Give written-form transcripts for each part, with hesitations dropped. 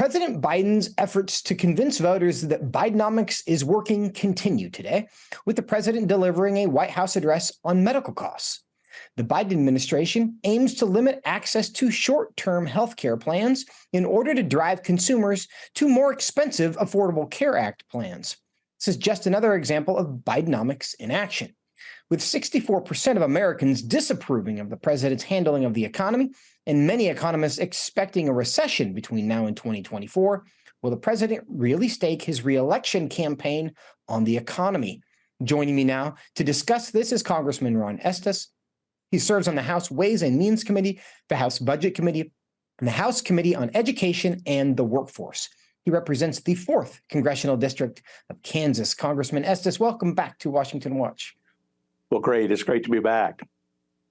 President Biden's efforts to convince voters that Bidenomics is working continue today, with the president delivering a White House address on medical costs. The Biden administration aims to limit access to short-term health care plans in order to drive consumers to more expensive Affordable Care Act plans. This is just another example of Bidenomics in action. With 64% of Americans disapproving of the president's handling of the economy, and many economists expecting a recession between now and 2024, will the president really stake his re-election campaign on the economy? Joining me now to discuss this is Congressman Ron Estes. He serves on the House Ways and Means Committee, the House Budget Committee, and the House Committee on Education and the Workforce. He represents the 4th Congressional District of Kansas. Congressman Estes, welcome back to Washington Watch. Well, great. It's great to be back.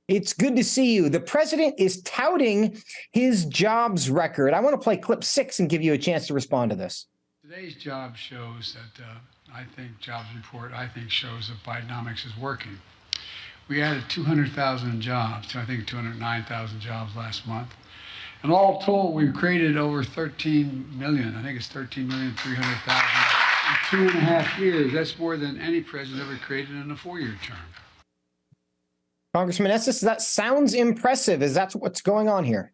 It's good to see you. The president is touting his jobs record. I want to play clip 6 and give you a chance to respond to this. Today's job shows that, jobs report, shows that Bidenomics is working. We added 200,000 jobs to, 209,000 jobs last month. And all told, we've created over 13 million. I think it's 13,300,000 in 2.5 years. That's more than any president ever created in a 4-year term. Congressman Estes, that sounds impressive. Is that what's going on here?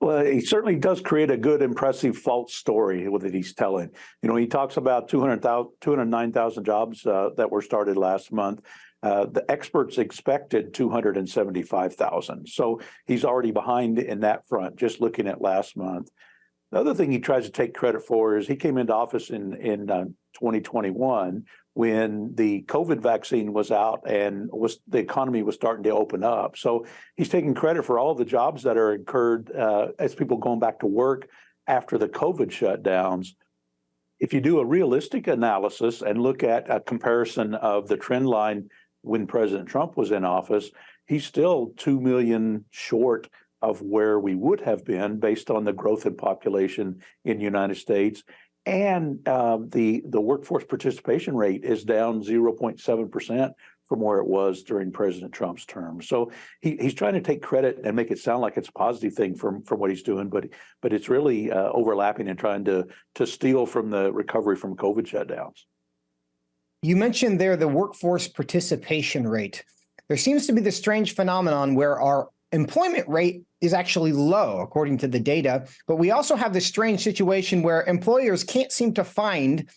Well, he certainly does create a good, impressive false story that he's telling. You know, he talks about 209,000 jobs that were started last month. The experts expected 275,000. So he's already behind in that front, just looking at last month. The other thing he tries to take credit for is he came into office in 2021 when the COVID vaccine was out and the economy was starting to open up. So he's taking credit for all the jobs that are incurred as people going back to work after the COVID shutdowns. If you do a realistic analysis and look at a comparison of the trend line when President Trump was in office, he's still 2 million short of where we would have been based on the growth in population in the United States. And the workforce participation rate is down 0.7% from where it was during President Trump's term. So he's trying to take credit and make it sound like it's a positive thing from what he's doing, but it's really overlapping and trying to steal from the recovery from COVID shutdowns. You mentioned there the workforce participation rate. There seems to be this strange phenomenon where our employment rate is actually low, according to the data, but we also have this strange situation where employers can't seem to find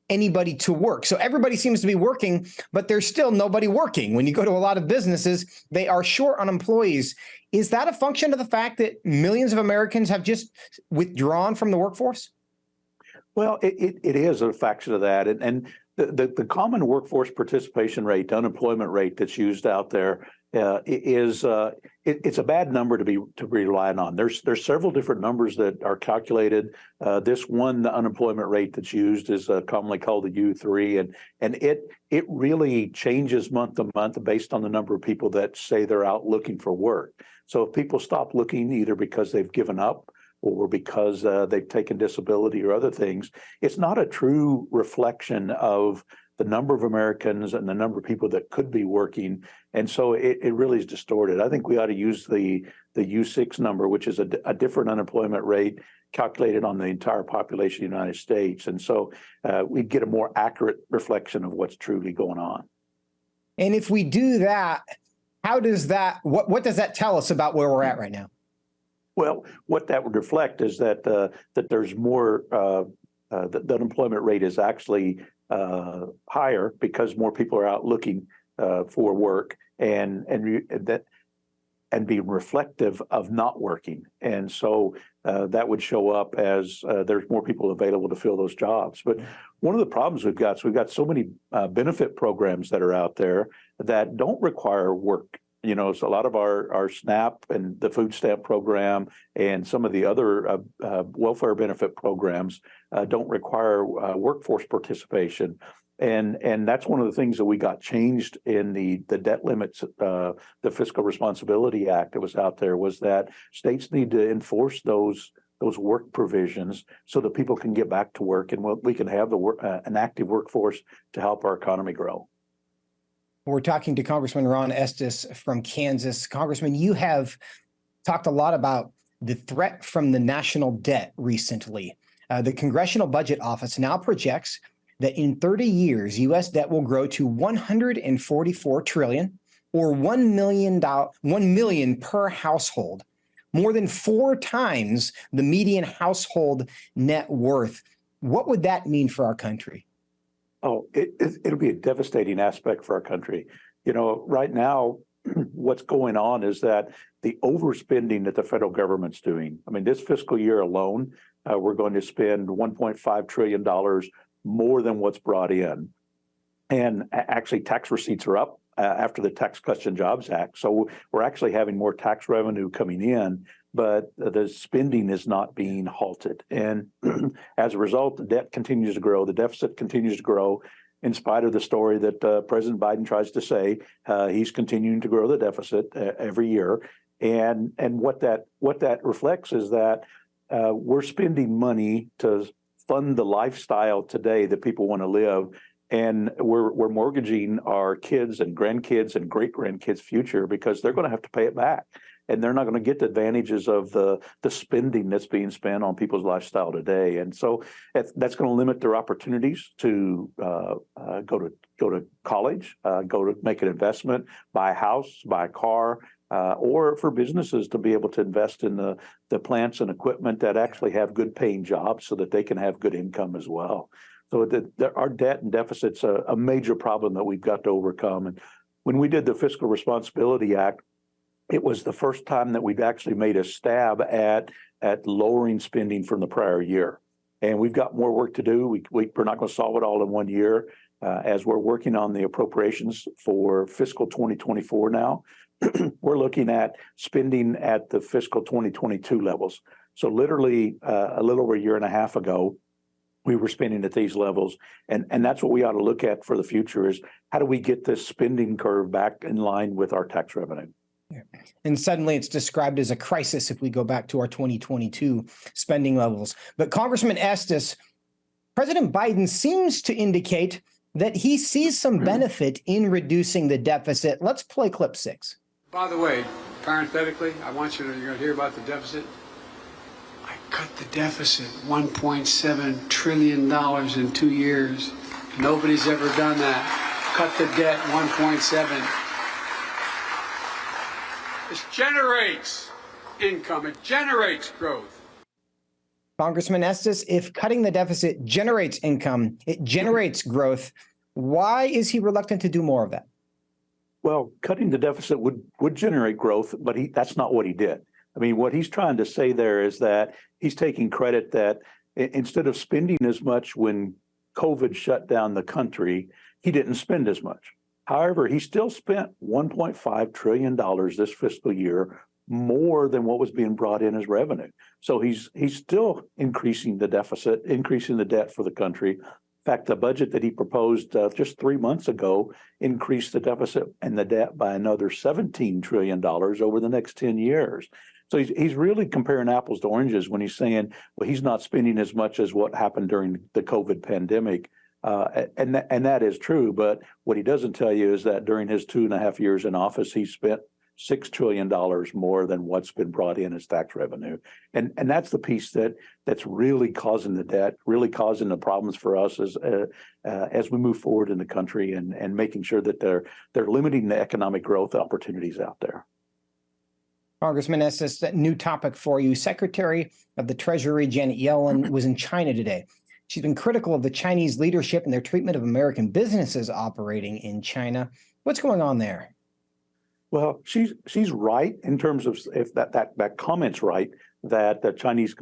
anybody to work. So everybody seems to be working, but there's still nobody working. When you go to a lot of businesses, they are short on employees. Is that a function of the fact that millions of Americans have just withdrawn from the workforce? Well, it is a faction of that. And the common workforce participation rate, the unemployment rate that's used out there it's a bad number to be relying on. There's several different numbers that are calculated. This one, the unemployment rate that's used, is commonly called the U3, and it really changes month to month based on the number of people that say they're out looking for work. So if people stop looking either because they've given up or because they've taken disability or other things, it's not a true reflection of the number of Americans and the number of people that could be working. And so it really is distorted. I think we ought to use the U6 number, which is a different unemployment rate calculated on the entire population of the United States. And so we'd get a more accurate reflection of what's truly going on. And if we do that, how does that, what does that tell us about where we're at right now? Well, what that would reflect is that that there's more, the unemployment rate is actually higher because more people are out looking for work and being reflective of not working. And so that would show up as there's more people available to fill those jobs. But one of the problems we've got so many benefit programs that are out there that don't require work. You know, so a lot of our SNAP and the food stamp program and some of the other welfare benefit programs don't require workforce participation. And that's one of the things that we got changed in the debt limits, the Fiscal Responsibility Act that was out there, was that states need to enforce those work provisions so that people can get back to work and we can have an active workforce to help our economy grow. We're talking to Congressman Ron Estes from Kansas. Congressman, you have talked a lot about the threat from the national debt recently. The Congressional Budget Office now projects that in 30 years, U.S. debt will grow to $144 trillion, or $1 million per household, more than 4 times the median household net worth. What would that mean for our country? Oh, it'll be a devastating aspect for our country. Right now, what's going on is that the overspending that the federal government's doing. I mean, this fiscal year alone, we're going to spend $1.5 trillion more than what's brought in. And actually, tax receipts are up after the Tax Cuts and Jobs Act. So we're actually having more tax revenue coming in, but the spending is not being halted. And as a result, the debt continues to grow. The deficit continues to grow in spite of the story that President Biden tries to say. He's continuing to grow the deficit every year. And what that reflects is that we're spending money to fund the lifestyle today that people want to live. And we're mortgaging our kids and grandkids and great grandkids' future because they're going to have to pay it back. And they're not going to get the advantages of the spending that's being spent on people's lifestyle today. And so that's going to limit their opportunities to go to college, go to make an investment, buy a house, buy a car, or for businesses to be able to invest in the plants and equipment that actually have good paying jobs so that they can have good income as well. So our debt and deficit's a major problem that we've got to overcome. And when we did the Fiscal Responsibility Act, it was the first time that we've actually made a stab at lowering spending from the prior year. And we've got more work to do. We're not going to solve it all in one year. As we're working on the appropriations for fiscal 2024 now, we're looking at spending at the fiscal 2022 levels. So literally a little over a year and a half ago, we were spending at these levels. And that's what we ought to look at for the future is how do we get this spending curve back in line with our tax revenue? Yeah. And suddenly it's described as a crisis if we go back to our 2022 spending levels. But Congressman Estes, President Biden seems to indicate that he sees some benefit in reducing the deficit. Let's play clip 6. By the way, parenthetically, I want you're going to hear about the deficit. I cut the deficit $1.7 trillion in 2 years. Nobody's ever done that. Cut the debt 1.7. This generates income. It generates growth. Congressman Estes, if cutting the deficit generates income, it generates growth, why is he reluctant to do more of that? Well, cutting the deficit would generate growth, but that's not what he did. I mean, what he's trying to say there is that he's taking credit that instead of spending as much when COVID shut down the country, he didn't spend as much. However, he still spent $1.5 trillion this fiscal year, more than what was being brought in as revenue. So he's still increasing the deficit, increasing the debt for the country. In fact, the budget that he proposed just 3 months ago increased the deficit and the debt by another $17 trillion over the next 10 years. So he's really comparing apples to oranges when he's saying, well, he's not spending as much as what happened during the COVID pandemic. And that is true. But what he doesn't tell you is that during his 2.5 years in office, he spent $6 trillion more than what's been brought in as tax revenue. And that's the piece that's really causing the debt, really causing the problems for us as we move forward in the country and making sure that they're limiting the economic growth opportunities out there. Congressman Estes, a new topic for you. Secretary of the Treasury Janet Yellen was in China today. She's been critical of the Chinese leadership and their treatment of American businesses operating in China. What's going on there? Well, she's right in terms of if that comment's right, that the Chinese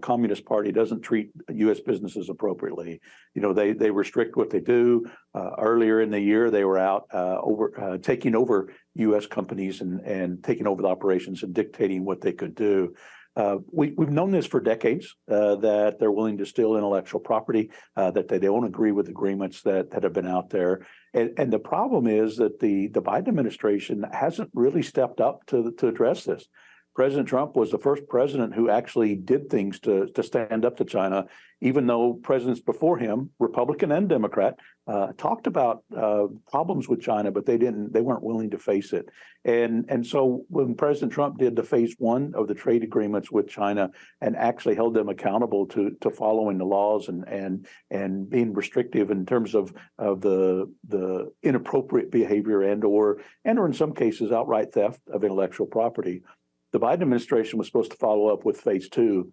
Communist Party doesn't treat U.S. businesses appropriately. You know, they restrict what they do. Earlier in the year, they were out taking over U.S. companies and taking over the operations and dictating what they could do. We've known this for decades, that they're willing to steal intellectual property, that they don't agree with agreements that have been out there. And the problem is that the Biden administration hasn't really stepped up to address this. President Trump was the first president who actually did things to stand up to China, even though presidents before him, Republican and Democrat, talked about problems with China, but they weren't willing to face it. And so when President Trump did the phase one of the trade agreements with China and actually held them accountable to following the laws and being restrictive in terms of the inappropriate behavior or in some cases outright theft of intellectual property, the Biden administration was supposed to follow up with phase two.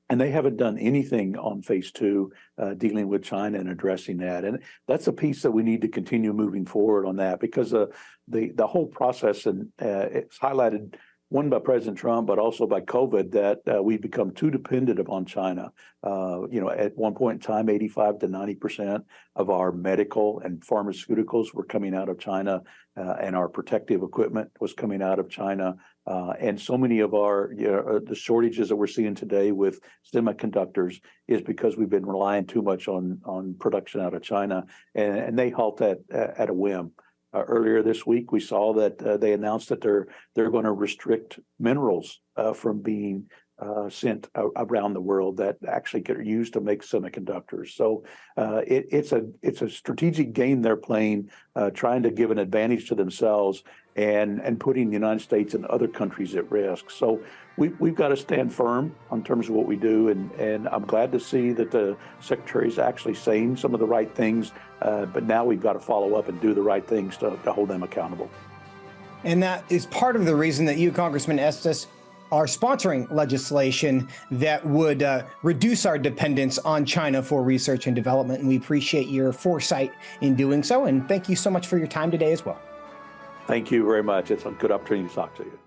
And they haven't done anything on phase two dealing with China and addressing that. And that's a piece that we need to continue moving forward on that, because the whole process, and it's highlighted, one by President Trump, but also by COVID, that we've become too dependent upon China. At one point in time, 85 to 90% of our medical and pharmaceuticals were coming out of China, and our protective equipment was coming out of China. And so many of the shortages that we're seeing today with semiconductors is because we've been relying too much on production out of China, and they halt at a whim. Earlier this week, we saw that they announced that they're going to restrict minerals from being sent around the world that actually get used to make semiconductors. So it's a strategic game they're playing, trying to give an advantage to themselves and putting the United States and other countries at risk. So we've got to stand firm in terms of what we do, and I'm glad to see that the Secretary is actually saying some of the right things, but now we've got to follow up and do the right things to hold them accountable. And that is part of the reason that you, Congressman Estes, are sponsoring legislation that would reduce our dependence on China for research and development. And we appreciate your foresight in doing so. And thank you so much for your time today as well. Thank you very much. It's a good opportunity to talk to you.